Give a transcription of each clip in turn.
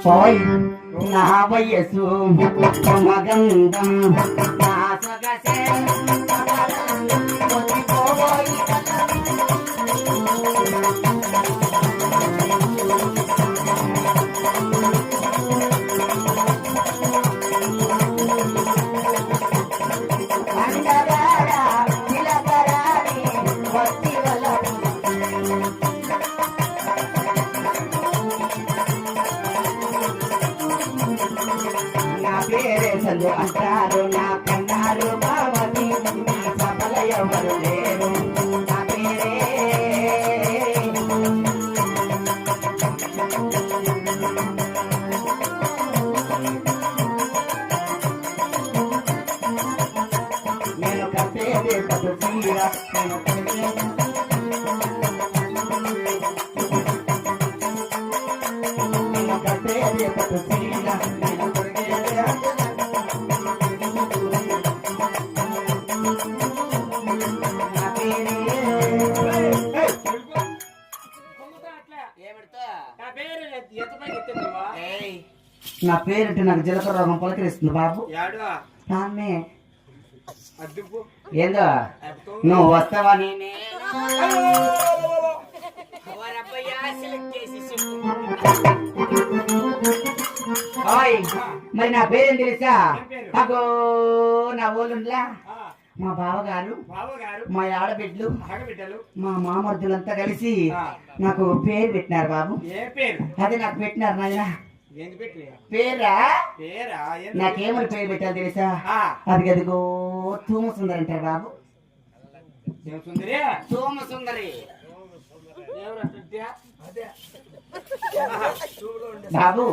పోయ్ నా వయసు మగంధం నా సొగసే అంటారు నా కన్నారు బావని నా సభల ఎవరు లేరు నా పేరే నేను కట్టేదే పట్టు చీర నేను కట్టేదే పట్టు చీర నా పేరంటే నాకు జీలకర్ర రోగం పలకరిస్తుంది బాబు. ఏందో నువ్వు వస్తావా? మరి నా పేరేం తెలుసా? అగో నా ఊళ్ళుండ్లా మా బావగారు మా ఆడబిడ్డలు మా మామర్దులంతా కలిసి నాకు పేరు పెట్టినారు బాబు. అదే నాకు పెట్టినారు నాయన. పేరా? నాకేమని పేరు పెట్టాలి తెలుసా? అది అదిగో తూమ సుందరి అంటారు బాబు. తూమ సుందరి బాబు.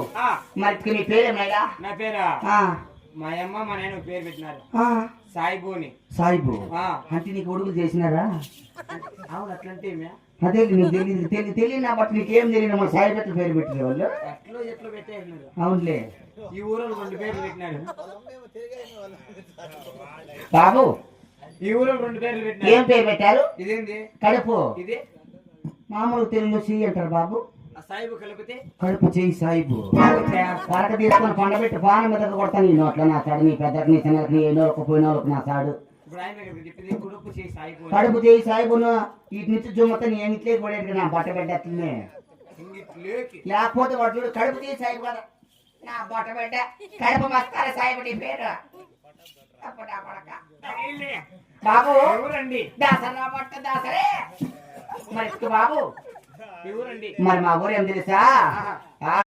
మరి నీ పేరేమైనా? నా పేరా మా అమ్మ మా నాయన పేరు పెట్టినారు సాయిబుని. సాయిబు అంటే నీకు ఒడుగులు చేసినారా? అవును. అట్లంటే అదే నీకు తెలియదు బట్ నీకేం తెలియదు. మన సాయి పెట్టిన పేరు పెట్టిన వాళ్ళు ఎట్లా పెట్టేసినారు. అవునులే. ఈ ఊరు 2 పేర్లు పెట్టినారు బాబు. ఈ ఊరు 2 పేర్లు పెట్టినారు. ఏం పేరు పెట్టారు? ఇదేంది? కడుపు. ఇది మామూలు తెలుగులో సి అంటారు బాబు. సాయిబు కలిపితే కడుపు చేయి సాయిబు. పరక తీసుకొని పండబెట్టి పాన మీద కొడతాను. ఈ నోట్లో నా సాడు, నీ పెద్దకి నీ చిన్నకి నీ ఎన్నోళ్ళకు పోయినోళ్ళకు నా సాడు. కడుపు చేయి సాయిబును ఇటు నుంచి జుమ్మతో నీ ఇంట్లోకి పడేది నా బట్ట పెట్టేస్తుంది. లేకపోతే వాడు చూడు కడుపు చేయి సాయిబు కదా నా బట్ట పెట్ట కడుపు మస్తారా సాయిబు నీ పేరు బాబు. దాసరా బట్ట దాసరే. మరి బాబు మరి మా ఊరు ఏం తెలుసా?